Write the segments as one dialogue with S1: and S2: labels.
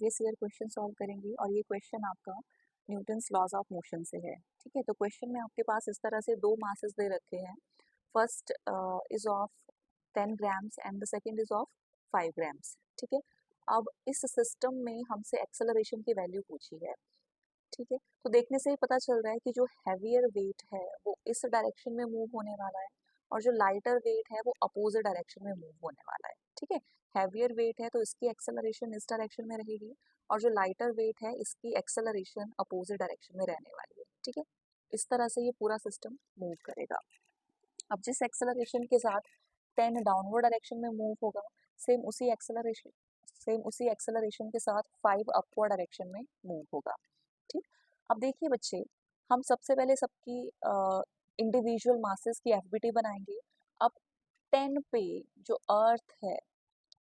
S1: Previous year question solve करेंगे और ये क्वेश्चन आपका न्यूटन्स लॉज ऑफ मोशन से है। ठीक है, तो क्वेश्चन में आपके पास इस तरह से दो मासेस दे रखे हैं। First is of 10 grams and the second is of 5 grams. ठीक है, अब इस सिस्टम में हमसे एक्सेलरेशन की वैल्यू पूछी है। ठीक है, तो देखने से ही पता चल रहा है कि जो हैवियर वेट है वो इस डायरेक्शन में मूव होने वाला है और जो लाइटर वेट है वो अपोजिट डायरेक्शन में मूव होने वाला है। ठीक है, हैवियर वेट है तो इसकी एक्सेलरेशन इस डायरेक्शन में रहेगी और जो लाइटर वेट है इसकी एक्सेलरेशन अपोजिट डायरेक्शन में रहने वाली है। ठीक है, इस तरह से ये पूरा सिस्टम मूव करेगा। अब जिस एक्सेलरेशन के साथ 10 डाउनवर्ड डायरेक्शन में मूव होगा, सेम उसी एक्सेलरेशन के साथ 5 अपवर्ड डायरेक्शन में मूव होगा। ठीक, अब देखिए बच्चे, हम सबसे पहले सबकी इंडिविजुअल मासेस की एफबीटी बनाएंगे। अब 10 पे जो अर्थ है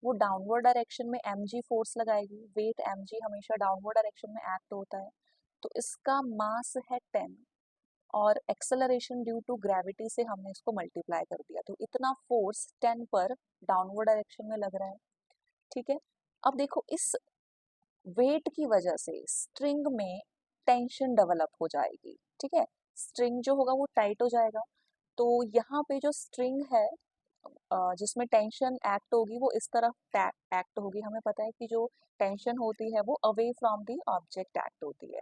S1: वो डाउनवर्ड डायरेक्शन में mg फोर्स लगाएगी। वेट mg हमेशा डाउनवर्ड डायरेक्शन में एक्ट होता है, तो इसका मास है 10 और एक्सेलरेशन ड्यू टू ग्रेविटी से हमने इसको मल्टीप्लाई कर दिया, तो इतना फोर्स 10 पर डाउनवर्ड डायरेक्शन में लग रहा है। ठीक है, अब देखो इस वेट की वजह से स्ट्रिंग में टेंशन डेवलप हो जाएगी। ठीक है, स्ट्रिंग जो होगा वो टाइट हो जाएगा, तो यहाँ पे जो स्ट्रिंग है जिसमें टेंशन एक्ट होगी वो इस तरफ एक्ट होगी। हमें पता है कि जो टेंशन होती है वो away from the object act होती है।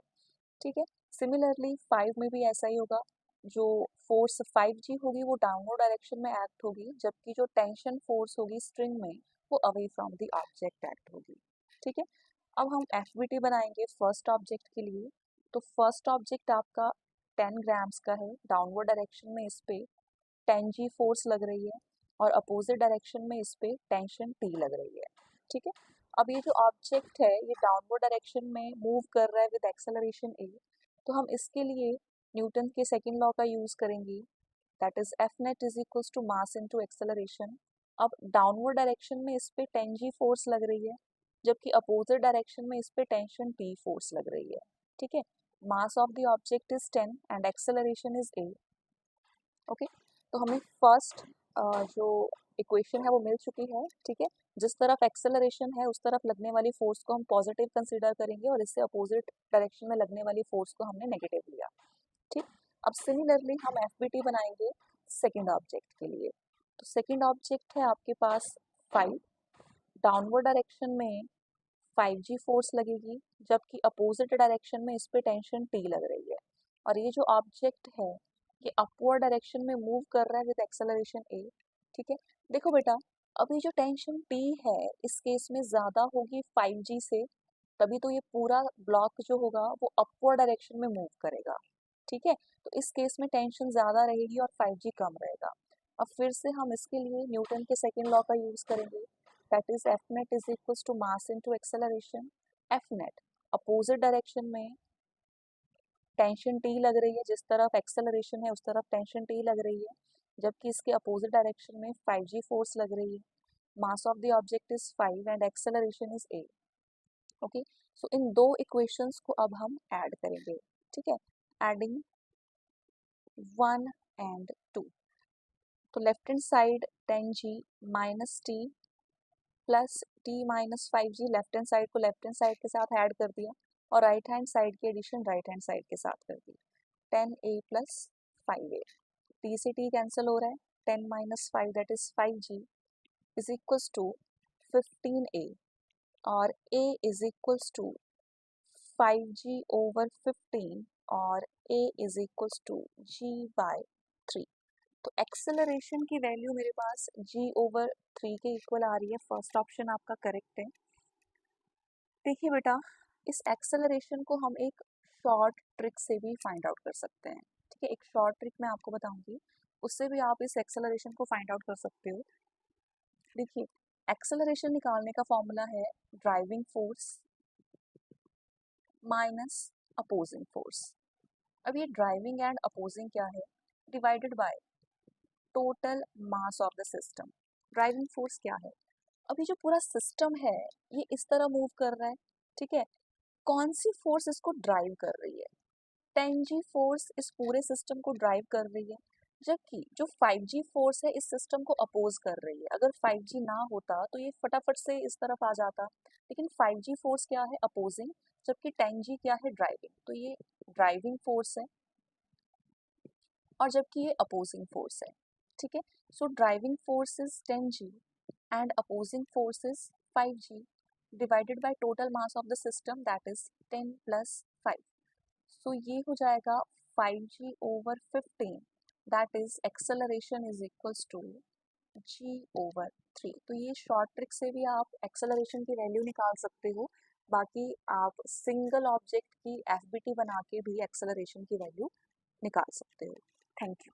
S1: ठीक है, सिमिलरली 5 में भी ऐसा ही होगा। जो फोर्स 5g होगी वो डाउनवर्ड डायरेक्शन में एक्ट होगी, जबकि जो टेंशन फोर्स होगी स्ट्रिंग में वो away from the object act होगी। ठीक है, अब हम एफबीटी बनाएंगे फर्स्ट ऑब्जेक्ट के लिए। तो फर्स्ट ऑब्जेक्ट आपका 10 ग्राम्स का है, डाउनवर्ड डायरेक्शन में इस पे 10g फोर्स लग रही है और अपोजिट डायरेक्शन में इस पे टेंशन t लग रही है। ठीक है, अब ये जो ऑब्जेक्ट है ये डाउनवर्ड डायरेक्शन में मूव कर रहा है विद एक्सेलरेशन a, तो हम इसके लिए न्यूटन के सेकंड लॉ का यूज करेंगे, that is F net is equals to mass into acceleration. अब डाउनवर्ड डायरेक्शन में इस पे 10g फोर्स लग रही है, जबकि अपोजिट डायरेक्शन में इस पे टेंशन t फोर्स लग रही है। ठीक है, mass of the object is 10 and acceleration is a। Okay, तो हमें फर्स्ट जो इक्वेशन है वो मिल चुकी है। ठीक है, जिस तरफ एक्सेलरेशन है उस तरफ लगने वाली फोर्स को हम पॉजिटिव कंसीडर करेंगे और इससे अपोजिट डायरेक्शन में लगने वाली फोर्स को हमने नेगेटिव लिया। ठीक, अब सिमिलरली हम एफबीटी बनाएंगे सेकंड ऑब्जेक्ट के लिए। तो सेकंड ऑब्जेक्ट है आपके पास 5, डाउनवर्ड डायरेक्शन में 5g फोर्स लगेगी, जबकि अपोजिट डायरेक्शन में इस पे टेंशन t लग रही है। और ये जो ऑब्जेक्ट है ये अपवर्ड डायरेक्शन में मूव कर रहा है विद एक्सेलरेशन a। ठीक है, देखो बेटा, अब ये जो टेंशन t है इस केस में ज़्यादा होगी 5g से, तभी तो ये पूरा ब्लॉक जो होगा वो अपवर्ड डायरेक्शन में मूव करेगा। ठीक है, तो इस केस में टेंशन ज़्यादा रहेगी और 5g कम रहेगा। अब फिर से हम इसके लिए न्यूटन के सेकेंड लॉ का यूज़ करेंगे, that is F net is equals to mass into acceleration। F net opposite direction में टेंशन t लग रही है, जिस तरफ एक्सेलरेशन है उस तरफ टेंशन t लग रही है, जबकि इसके अपोजिट डायरेक्शन में 5g फोर्स लग रही है। Mass of the object is 5 and acceleration is a। Okay, so इन दो इक्वेशंस को अब हम ऐड करेंगे। ठीक है, एडिंग 1 एंड 2, तो left hand side 10g minus t plus t minus 5g, left hand side को लेफ्ट हैंड साइड के साथ ऐड कर दिया और राइट हैंड साइड की एडिशन राइट हैंड साइड के साथ कर दी। 10a प्लस 5a, t से t कैंसिल हो रहा है, 10 minus 5 that is 5g is equals to 15a और a is equals to 5g over 15 और a is equals to g by 3। तो एक्सेलरेशन की वैल्यू मेरे पास g ओवर 3 के इक्वल आ रही है। फर्स्ट ऑप्शन आपका करेक्ट है। देखिए बेटा, इस एक्सेलरेशन को हम एक शॉर्ट ट्रिक से भी फाइंड आउट कर सकते हैं। ठीक है, एक शॉर्ट ट्रिक मैं आपको बताऊंगी, उससे भी आप इस एक्सेलरेशन को फाइंड आउट कर सकते हो। देखिए, एक्सेलरेशन निकालने का फॉर्मूला है driving force minus opposing force. अब ये ड्राइविंग एंड अपोजिंग क्या है, divided by total mass of the system. Driving force क्या है, अभी जो पूरा सिस्टम है ये इस तरह मूव कर रहा है। ठीक है, कौन सी फोर्स इसको ड्राइव कर रही है, 10g फोर्स इस पूरे सिस्टम को ड्राइव कर रही है। जबकि जो 5G फोर्स है इस सिस्टम को अपोज कर रही है। अगर 5G ना होता तो ये फटाफट से इस तरफ आ जाता, लेकिन 5G फोर्स क्या है, अपोजिंग, जबकि 10G क्या है, ड्राइविंग। तो ये ड्राइविंग फोर्स है और जबकि ये अपोजिंग फोर्स है। ठीक है, so driving force is 10G and opposing force is 5G divided by total mass of the system that is 10 + 5। So ये हो जाएगा 5G over 15, that is acceleration is equals to G/3। तो ये short trick से भी आप acceleration की value निकाल सकते हो। बाकी आप सिंगल ऑब्जेक्ट की एफबीटी बना के भी एक्सेलरेशन की वैल्यू निकाल सकते हो। Thank you.